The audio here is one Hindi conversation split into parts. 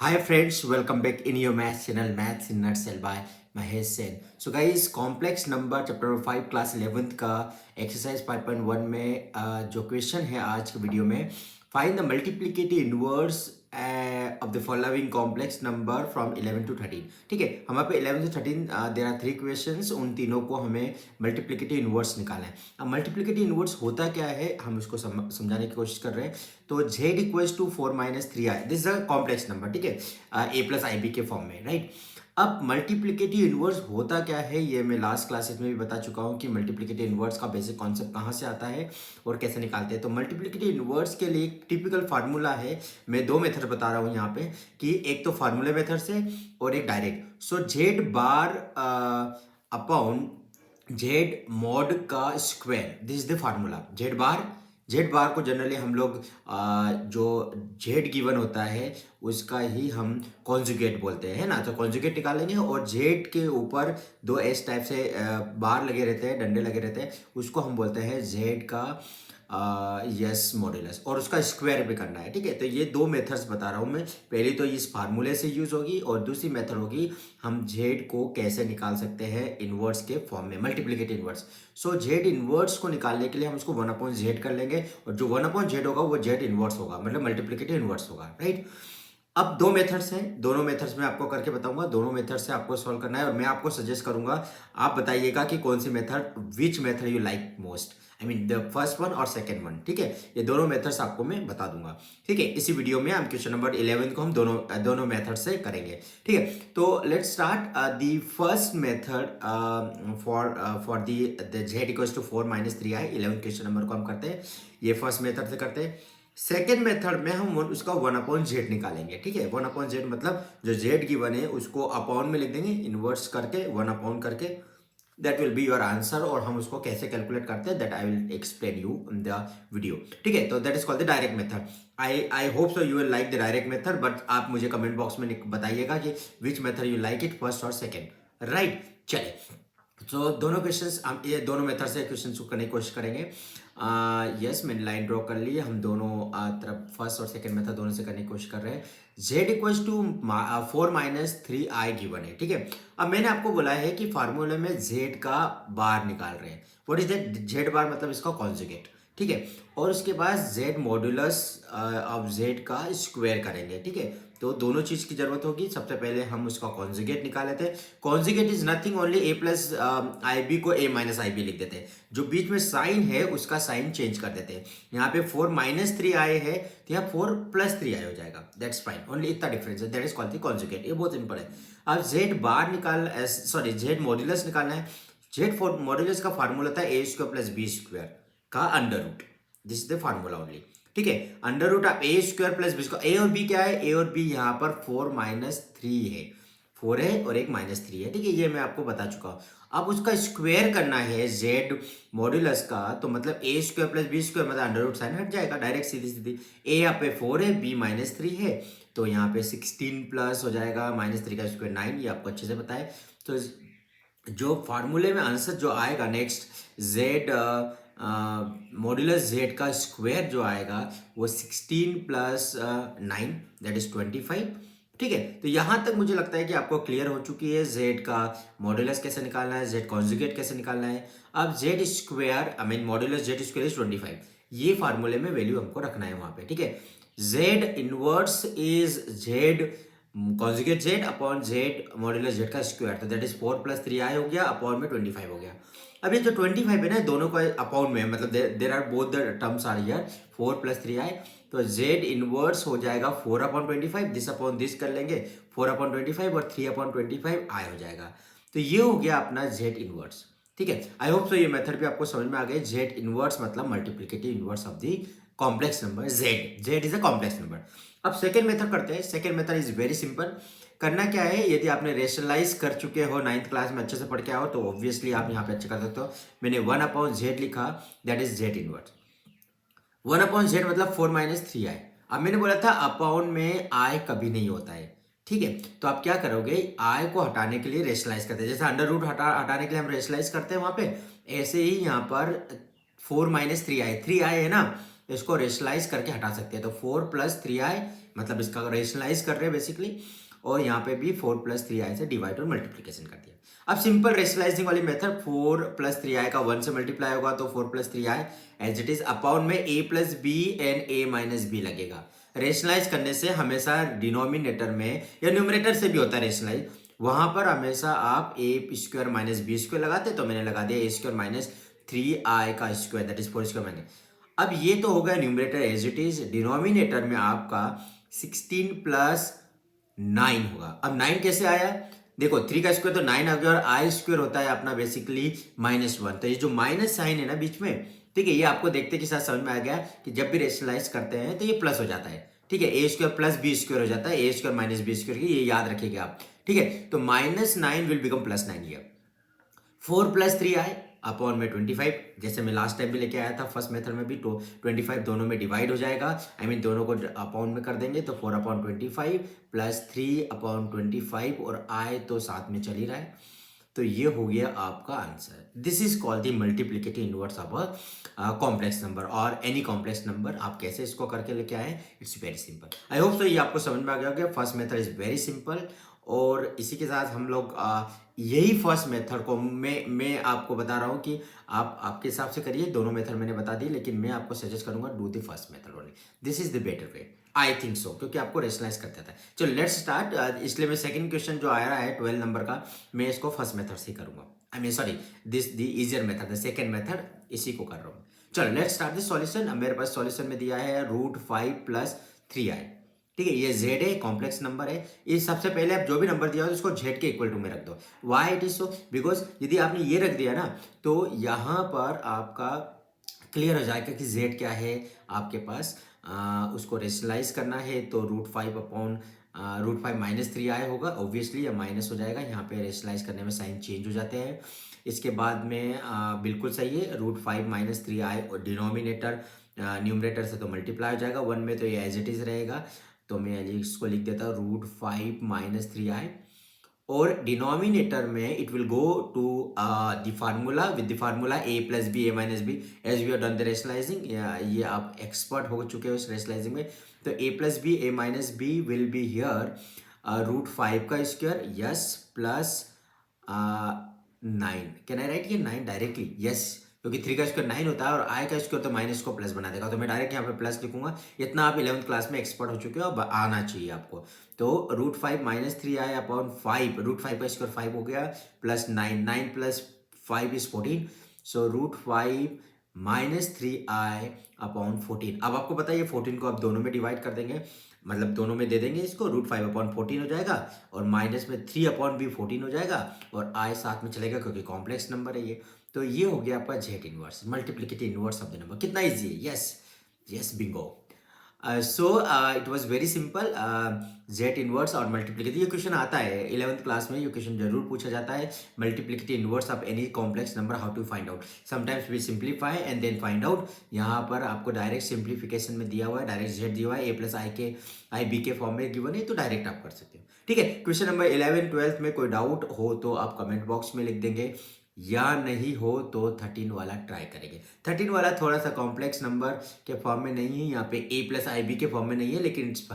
Hi friends, welcome back in your maths channel Maths in Nutshell by Mahesh Sen. So guys complex number chapter number 5 class 11th का एक्सरसाइज 5.1 में जो क्वेश्चन है आज के वीडियो में, find the multiplicative inverse of the following complex number from 11 to 13। ठीक है, हमारे पे 11 to 13 देयर आर 3 क्वेश्चंस, उन तीनों को हमें मल्टीप्लिकेटिव इनवर्स निकालना है। अब मल्टीप्लिकेटिव इनवर्स होता क्या है हम इसको समझाने की कोशिश कर रहे हैं। तो z equals to 4 minus 3i, this is a complex number. ठीक है, a प्लस आई बी के फॉर्म में, राइट। अब मल्टीप्लिकेटिव इनवर्स होता क्या है ये मैं लास्ट क्लासेस में भी बता चुका हूँ कि मल्टीप्लिकेटिव इनवर्स का बेसिक कॉन्सेप्ट कहाँ से आता है और कैसे निकालते हैं। तो मल्टीप्लिकेटिव इनवर्स के लिए एक टिपिकल फार्मूला है। मैं दो मेथड बता रहा हूँ यहाँ पे कि एक तो फार्मूले मेथड से और एक direct. So Z bar upon Z mod का square, this is the formula. Z bar को जनरली हम लोग जो जेड गिवन होता है उसका ही हम कॉन्जुगेट बोलते हैं, है ना। तो कॉन्जुगेट निकालेंगे और जेड के ऊपर दो एस टाइप से बार लगे रहते हैं, डंडे लगे रहते हैं, उसको हम बोलते हैं जेड का यस मॉड्यूलस, और उसका स्क्वायर भी करना है। ठीक है, तो ये दो मेथड्स बता रहा हूँ मैं। पहली तो इस फार्मूले से यूज होगी और दूसरी मेथड होगी हम जेड को कैसे निकाल सकते हैं इनवर्स के फॉर्म में, मल्टीप्लिकेटिव इनवर्स। सो जेड इनवर्स को निकालने के लिए हम उसको 1/z कर लेंगे और जो 1/z होगा वो जेड इनवर्स होगा, मतलब मल्टीप्लिकेटिव इनवर्स होगा, राइट। अब दो मेथड्स हैं, दोनों मेथड्स में आपको करके बताऊंगा, दोनों मेथड से आपको सॉल्व करना है और मैं आपको सजेस्ट करूंगा, आप बताइएगा कि कौन सी method, which method you like most, I mean the first one और सेकंड वन। ठीक है, ये दोनों मेथड्स आपको मैं बता दूंगा। ठीक है, इसी वीडियो में हम क्वेश्चन नंबर 11 को हम दोनों मेथड से करेंगे। ठीक है, तो let's start the first method for the z equals to 4 minus 3i। 11 question number को हम करते हैं, ये फर्स्ट मेथड से करते हैं। सेकेंड मेथड में हम उसका 1/z निकालेंगे। ठीक है, 1/z मतलब जो z गिवन है उसको अपॉन में लिख देंगे, इनवर्स करके 1 करके, that will be your answer. और हम उसको कैसे कैलकुलेट करते हैं that I will explain you in the video. ठीक है, तो that is called the direct method. I hope so you will like the direct method, but आप मुझे कमेंट बॉक्स में बताइएगा कि विच method you like it, first और सेकेंड, राइट। चलिए, तो दोनों क्वेश्चंस हम ये दोनों मेथड से क्वेश्चन करने की कोशिश करेंगे। यस, मैंने लाइन ड्रॉ कर ली है, हम दोनों तरफ फर्स्ट और सेकंड मेथड दोनों से करने की कोशिश कर रहे हैं। z equals to 4 minus 3i given है। ठीक है, अब मैंने आपको बोला है कि फार्मूले में z का बार निकाल रहे हैं। What is that? z बार मतलब इसका कॉन्जुगेट। ठीक है, और उसके बाद z मॉड्यूलस ऑफ z का स्क्वायर करेंगे। ठीक है, तो दोनों चीज की जरूरत होगी। सबसे पहले हम उसका कॉन्जुगेट निकाल लेते हैं। Conjugate is nothing only a plus I b को a माइनस आई बी लिख देते हैं। जो बीच में साइन है उसका साइन चेंज कर देते हैं। यहाँ पे 4 माइनस 3i है तो यहाँ 4 प्लस 3i हो जाएगा, दैट्स फाइन, ओनली इतना डिफरेंस है, that is called the conjugate. ये बहुत सिंपल है। अब z बार z मॉड्यूलस निकालना है। z मॉड्यूलस का फार्मूला था a square plus B square का under root, this is the formula only. ठीक है, under root of A square plus B square, A और बी क्या है, ए और बी यहाँ पर 4 माइनस 3 है, 4 है और एक माइनस 3 है। ठीक है, ये मैं आपको बता चुका हूँ। अब उसका स्क्वायर करना है जेड मॉड्यूलस का, तो मतलब ए स्क्वायर प्लस बी स्क्वायर मतलब अंडर रूट साइन हट जाएगा, डायरेक्ट सीधी सीधी। ए यहाँ पे 4 है, बी माइनस 3 है, तो यहाँ पे 16 प्लस हो जाएगा माइनस 3 का स्क्वायर 9, ये आपको अच्छे से पता है। तो जो फार्मूले में आंसर जो आएगा नेक्स्ट, जेड मॉड्यूलस जेड का स्क्वायर जो आएगा वो 16 प्लस 9 दैट इज 25। ठीक है, तो यहां तक मुझे लगता है कि आपको क्लियर हो चुकी है जेड का मॉड्यूलस कैसे निकालना है, जेड कॉन्जुगेट कैसे निकालना है। अब Z square I mean modulus Z square is 25, ये फार्मूले में वैल्यू हमको रखना है वहां पे। ठीक है, Z inverse is Z conjugate Z upon Z modulus Z का स्क्वायर, तो दैट इज 4 प्लस 3i हो गया, अपॉन में 25 हो गया। अब ये जो 25 है ना, दोनों का अपॉन में मतलब there are both the terms are here, 4 plus 3i, तो जेड इनवर्स हो जाएगा 4/25, दिस अपॉन दिस कर लेंगे, 4/25 और 3/25i हो जाएगा। तो ये हो गया अपना जेड इनवर्स। ठीक है, आई होप सो ये मेथड भी आपको समझ में आ गई। जेड इनवर्स मतलब multiplicative inverse of the complex number Z is a complex number. अब सेकेंड मेथड करते हैं। Second method is very simple. करना क्या है, यदि आपने रेशनलाइज कर चुके हो 9th क्लास में, अच्छे से पढ़ के आओ, तो ऑब्वियसली आप यहाँ पे अच्छे कर सकते हो। मैंने 1/z लिखा, that is Z inverse. 1/z मतलब 4 माइनस 3i। अब मैंने बोला था अपॉन में i कभी नहीं होता है। ठीक है, तो आप क्या करोगे, i को हटाने के लिए रेशनलाइज करते हैं, जैसे अंडर रूट हटाने के लिए हम रेशनलाइज करते हैं वहां पे, ऐसे ही यहाँ पर 4 माइनस 3i है ना, इसको रेशनलाइज करके हटा सकते हैं। तो 4 प्लस 3i मतलब इसका रेशनलाइज कर रहे हैं बेसिकली, और यहाँ पे भी 4+3i से डिवाइड और मल्टीप्लीकेशन कर दिया। अब सिंपल रेशनलाइजिंग वाली मेथड, 4+3i का 1 से मल्टीप्लाई होगा तो 4+3i as it is upon में a plus b and a minus b लगेगा। रेशनलाइज करने से हमेशा डिनोमिनेटर में या न्यूमरेटर से भी होता है रेशनलाइज, वहां पर हमेशा आप a square minus B square लगाते, तो मैंने लगा दिया a स्क्वायर माइनस 3i का square, that is 4 square minus. अब ये तो हो गया numerator as it is. Denominator में आपका 16+9 होगा। अब 9 कैसे आया? देखो 3 का स्क्वायर तो 9 आ गया, और आई स्क्वायर होता है अपना बेसिकली -1, तो ये जो माइनस साइन है ना बीच में, ठीक है, ये आपको देखते के साथ समझ में आ गया कि जब भी रेशनलाइज करते हैं तो ये प्लस हो जाता है, ठीक है, A square plus B square हो जाता है, A square minus B square, ये याद रखिएगा आप, ठीक है। तो -9 will become +9 here. 4+3i upon में 25, जैसे मैं लास्ट टाइम भी लेके आया था फर्स्ट मेथड में भी, तो 25 दोनों में डिवाइड हो जाएगा, आई मीन दोनों को अपॉन में कर देंगे, तो 4/25 प्लस 3/25, और i तो साथ में चल ही रहा है, तो ये हो गया आपका answer. This is called the multiplicative inverse of a complex number और एनी कॉम्प्लेक्स नंबर। आप कैसे इसको करके लेके आए, it's very simple. I hope so ये आपको समझ में आ गया होगा। First method is very simple, और इसी के साथ हम लोग यही फर्स्ट मेथड को मैं आपको बता रहा हूँ कि आप आपके हिसाब से करिए, दोनों मेथड मैंने बता दी, लेकिन मैं आपको सजेस्ट करूंगा do the first method only, this is the better way, I think so, क्योंकि आपको रेशनलाइज करता था। चलो लेट्स स्टार्ट। इसलिए मैं सेकंड क्वेश्चन जो आ रहा है 12 नंबर का, मैं इसको फर्स्ट मेथड से करूंगा, I mean sorry this the easier method, the second method, इसी को कर रहा हूँ। चलो लेट्स स्टार्ट द सॉल्यूशन। अब मेरे पास सॉल्यूशन में दिया है √5+3i, ठीक है, ये z है, कॉम्प्लेक्स नंबर है। इस सबसे पहले आप जो भी नंबर दिया हो उसको z के इक्वल टू में रख दो। Why it is so? Because यदि आपने ये रख दिया ना, तो यहाँ पर आपका क्लियर हो जाएगा कि z क्या है आपके पास। उसको रेशनलाइज करना है तो √5 माइनस 3i होगा, ऑब्वियसली, या माइनस हो जाएगा, यहाँ पे रेशनलाइज करने में साइन चेंज हो जाते हैं। इसके बाद में बिल्कुल सही है, √5 माइनस 3i, और डिनोमिनेटर न्यूमरेटर से तो मल्टीप्लाई हो जाएगा, 1 में तो ये एज इट इज रहेगा, तो मैं इसको लिख देता हूँ √5 माइनस 3i, और डिनोमिनेटर में it will go to the formula with the formula a plus b a minus b, as we have done the rationalising. ये आप एक्सपर्ट हो चुके हो इस रेशनलाइजिंग में, तो a plus b a minus b will be here √5 का square, yes, plus 9, can I write ये 9 डायरेक्टली? यस, क्योंकि 3 का स्क्वायर 9 होता है, और i का स्क्वायर तो माइनस को प्लस बना देगा, तो मैं डायरेक्ट यहाँ पे प्लस लिखूंगा। इतना आप 11th क्लास में एक्सपर्ट हो चुके हो, अब आना चाहिए आपको। तो √5 माइनस 3i अपॉन 5, √5 का स्क्वायर 5 हो गया, प्लस 9 प्लस 5 is 14, so √5 minus 3i upon 14। अब आपको पता है 14 को आप दोनों में डिवाइड कर देंगे, मतलब दोनों में दे देंगे इसको, √5/14 हो जाएगा, और माइनस में 3/b 14 हो जाएगा, और i साथ में चलेगा क्योंकि कॉम्प्लेक्स नंबर है ये। तो ये हो गया आपका Z inverse, multiplicative inverse of the number. कितना इजी है? Yes yes, Bingo. So it was very simple, Z inverse और मल्टीप्लिकेटिव। ये क्वेश्चन आता है 11th क्लास में, ये क्वेश्चन जरूर पूछा जाता है, multiplicative inverse of any complex number, how to find out. Sometimes we simplify and then find out. यहाँ पर आपको डायरेक्ट सिंप्लीफिकेशन में दिया हुआ है, डायरेक्ट जेड दिया हुआ है, a प्लस आई बी के फॉर्म में गिवन है, तो डायरेक्ट आप कर सकते हो, ठीक है। क्वेश्चन नंबर 11 12 में कोई डाउट हो तो आप कमेंट बॉक्स में लिख देंगे, या नहीं हो तो 13 वाला ट्राई करेंगे। 13 वाला थोड़ा सा कॉम्प्लेक्स नंबर के फॉर्म में नहीं है, यहाँ पे a प्लस आई बी के फॉर्म में नहीं है, लेकिन इट्स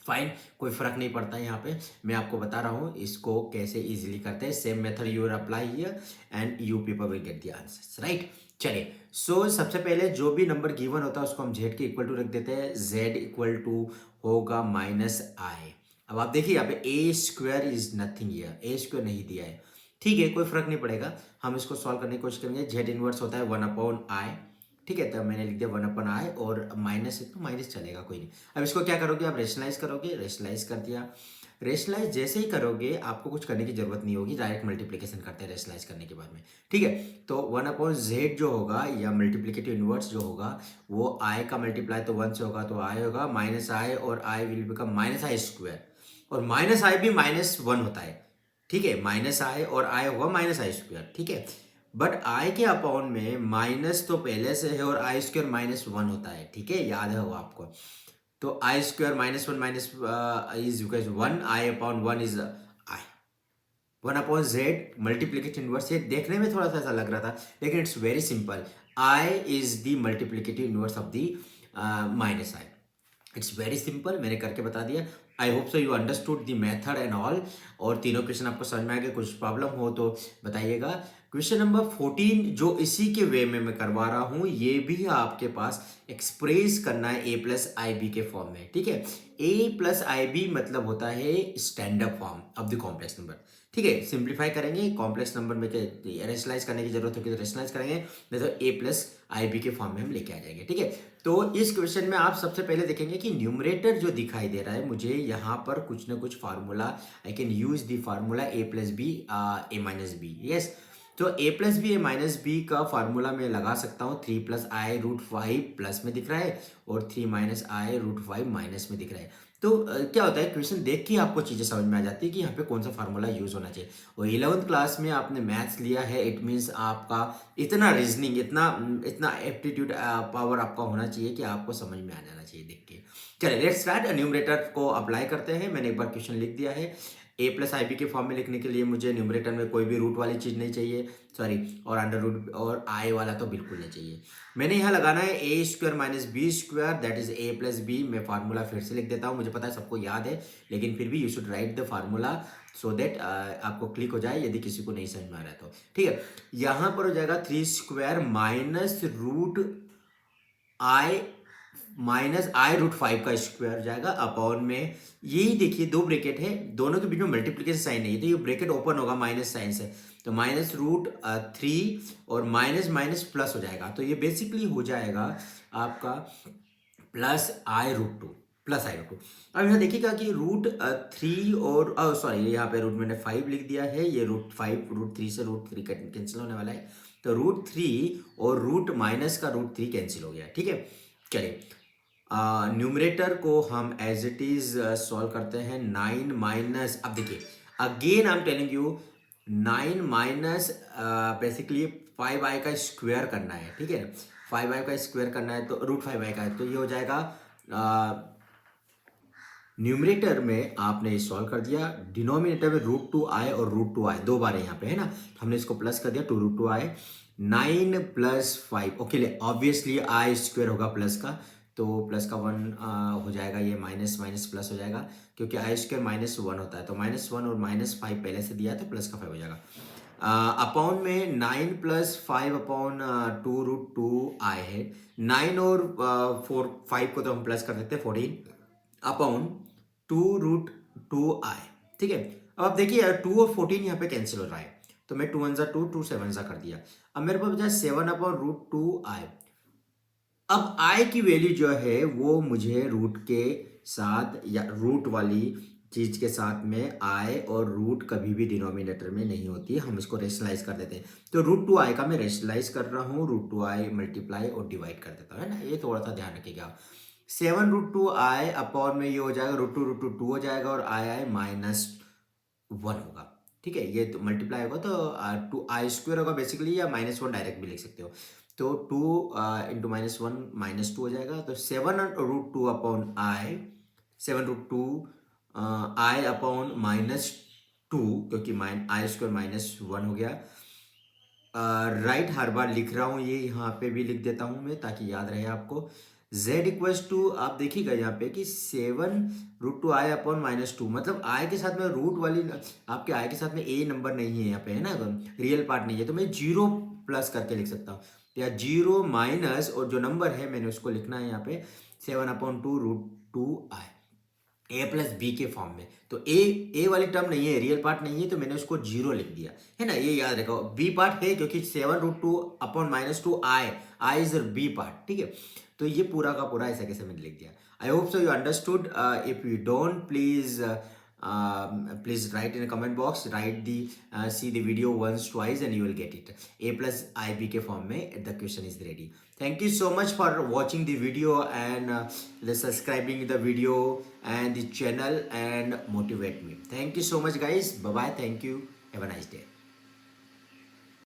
फाइन, कोई फर्क नहीं पड़ता है। यहाँ पे मैं आपको बता रहा हूँ इसको कैसे इजीली करते हैं। Same method you will apply here and you people will get the answers, right. चलिए, सो सबसे पहले जो भी नंबर गिवन होता है उसको हम z के इक्वल टू रख देते हैं। z इक्वल टू होगा -i। अब आप देखिए यहाँ पे a square is nothing here, a square नहीं दिया है, ठीक है, कोई फर्क नहीं पड़ेगा, हम इसको सॉल्व करने की कोशिश करेंगे। जेड इनवर्स होता है 1/i, ठीक है, तो मैंने लिख दिया 1/i, और माइनस है तो माइनस चलेगा, कोई नहीं। अब इसको क्या करोगे आप? रेशनलाइज करोगे, रेशनलाइज कर दिया। रेशनलाइज जैसे ही करोगे आपको कुछ करने की जरूरत नहीं होगी, डायरेक्ट मल्टीप्लिकेशन करते हैं रेशनलाइज करने के बाद में, ठीक है। तो 1/z जो होगा, या मल्टीप्लिकेटिव इनवर्स जो होगा, वो i का मल्टीप्लाई तो 1 से होगा, तो i होगा -i, और i will become -i square, और -i भी -1 होता है, ठीक है, -i और i होगा -i स्क्वायर, ठीक है। बट i के अपॉन में माइनस तो पहले से है, और i स्क्वायर -1 होता है, ठीक है, याद है वो आपको। तो i square -1 is equal to 1, i upon 1 is i, 1/z multiplicative inverse. ये देखने में थोड़ा सा ऐसा लग रहा था, लेकिन it's very simple, i is the multiplicative inverse of the -i। It's very simple, मैंने करके बता दिया। I hope so you understood the method and all. और तीनों क्वेश्चन आपको समझ में आ गए, कुछ प्रॉब्लम हो तो बताइएगा। क्वेश्चन नंबर 14 जो इसी के वे में मैं करवा रहा हूं, ये भी आपके पास एक्सप्रेस करना है ए प्लस आई बी के फॉर्म में, ठीक है। ए प्लस आई बी मतलब होता है standard form of the complex number, ठीक है। सिंप्लीफाई करेंगे, कॉम्प्लेक्स नंबर में रेशनलाइज करने की जरूरत होगी तो रेशनलाइज करेंगे, नहीं तो ए प्लस आई बी के फॉर्म में हम लेके आ जाएंगे, ठीक है। तो इस क्वेश्चन में आप सबसे पहले देखेंगे कि न्यूमरेटर जो दिखाई दे रहा है मुझे यहाँ पर कुछ ना कुछ formula, I can use the formula a plus b a minus b, yes. तो a plus b a minus b का फार्मूला मैं लगा सकता हूँ, 3 प्लस आई रूट 5 प्लस में दिख रहा है और 3 माइनस आई रूट 5 माइनस में दिख रहा है। तो क्या होता है, क्वेश्चन देख के आपको चीज़ें समझ में आ जाती है कि यहाँ पे कौन सा फार्मूला यूज होना चाहिए। और 11th क्लास में आपने मैथ्स लिया है, इट मीन्स आपका इतना रीजनिंग, इतना इतना एप्टीट्यूड पावर आपका होना चाहिए कि आपको समझ में आ जाना चाहिए देख के। चलिए लेट्स स्टार्ट। न्यूमरेटर को अप्लाई करते हैं। मैंने एक बार क्वेश्चन लिख दिया है। ए प्लस आई बी के फॉर्म में लिखने के लिए मुझे न्यूमरेटर में कोई भी रूट वाली चीज़ नहीं चाहिए, सॉरी, और अंडर रूट और आई वाला तो बिल्कुल नहीं चाहिए। मैंने यहाँ लगाना है A square minus B square, that is A plus B. मैं फार्मूला फिर से लिख देता हूँ, मुझे पता है सबको याद है, लेकिन फिर भी you should write the formula so that आपको क्लिक हो जाए यदि किसी को नहीं समझ में आ रहा है तो, ठीक है। यहाँ पर हो जाएगा 3 square minus root i root 5 का स्क्वायर जाएगा अपॉन में, यही देखिए दो ब्रैकेट है, दोनों के बीच में मल्टीप्लिकेशन साइन नहीं है तो ये ब्रैकेट ओपन होगा माइनस साइन से, तो माइनस रूट 3 और माइनस माइनस प्लस हो जाएगा, तो ये बेसिकली हो जाएगा आपका प्लस आई रूट 2, प्लस आई रूट 2। अब यहाँ देखिएगा कि रूट 3 और सॉरी यहाँ पे रूट मैंने 5 लिख दिया है, ये रूट 5 रूट 3 से रूट 3 कैंसिल होने वाला है, तो रूट 3 और रूट माइनस का रूट 3 कैंसिल हो गया, ठीक है। चलिए न्यूमरेटर को हम एज इट इज सॉल्व करते हैं। 9 माइनस, अब देखिए again I am telling you, 9 minus basically 5i का स्क्वायर करना है, ठीक है। 5i का स्क्वायर करना है तो रूट 5i का है, तो ये हो जाएगा न्यूमरेटर में आपने सॉल्व कर दिया, डिनोमिनेटर में रूट 2i और रूट 2i दो बार है यहाँ पे, है ना, हमने इसको प्लस कर दिया 2 रूट 2i। 9 प्लस 5, ओके, ऑब्वियसली आई स्क्वायर होगा प्लस का, तो प्लस का 1 हो जाएगा, ये माइनस माइनस प्लस हो जाएगा, क्योंकि आई स्क्वायर -1 होता है, तो -1 और -5 पहले से दिया है तो प्लस का 5 हो जाएगा। अपॉन में 9 प्लस 5 अपॉन 2 रूट 2i है, 9 और 5 को तो हम प्लस कर देते हैं 14 अपॉन 2 रूट 2i, ठीक है। अब आप देखिए 2 और 14 यहाँ पे कैंसिल हो रहा है, तो मैं 2 1 2 2 7 कर दिया। अब मेरे पास बचा 7 अपॉन रूट 2i। अब i की वैल्यू जो है वो मुझे रूट के साथ या रूट वाली चीज के साथ में i और रूट कभी भी डिनोमिनेटर में नहीं होती है, हम इसको रेशनलाइज कर देते हैं, तो रूट 2i का मैं रेशनलाइज कर रहा हूँ, रूट 2i मल्टीप्लाई और डिवाइड कर देता हूँ, है ना, ये थोड़ा सा ध्यान रखिएगा। 7 रूट 2i अपॉन में ये हो जाएगा रूट 2 हो जाएगा और आई -1 होगा, ठीक है। ये तो मल्टीप्लाई होगा तो 2i स्क्वायर होगा बेसिकली, या -1 डायरेक्ट भी लिख सकते हो, तो 2 इंटू -1 -2 हो जाएगा, तो 7 root 2 upon i, 7 root 2 i upon -2, क्योंकि आई स्क्वायर -1 हो गया। राइट हर बार लिख रहा हूँ, ये यहाँ पे भी लिख देता हूँ मैं ताकि याद रहे आपको। z इक्वल्स टू, आप देखिएगा यहाँ पे कि 7 रूट 2 आई अपॉन -2, मतलब आई के साथ में रूट वाली, आपके आई के साथ में ए नंबर नहीं है यहाँ पे, है ना, रियल पार्ट नहीं है, तो मैं 0 प्लस करके लिख सकता हूँ, या 0 माइनस और जो नंबर है मैंने उसको लिखना है यहाँ पे 7 अपॉन 2 रूट 2i, ए प्लस बी के फॉर्म में। तो ए वाली टर्म नहीं है, रियल पार्ट नहीं है, तो मैंने उसको 0 लिख दिया, है ना, ये याद रखो। बी पार्ट है क्योंकि 7 root 2 upon -2 i is b part, ठीक है। तो ये पूरा का पूरा ऐसा कैसे मैंने लिख दिया। I hope so you understood. If you don't, please write in a comment box, see the video once twice and you will get it. A plus IB के form में the question is ready. Thank you so much for watching the video and subscribing the video and the channel and motivate me. Thank you so much guys. Bye bye. Thank you. Have a nice day.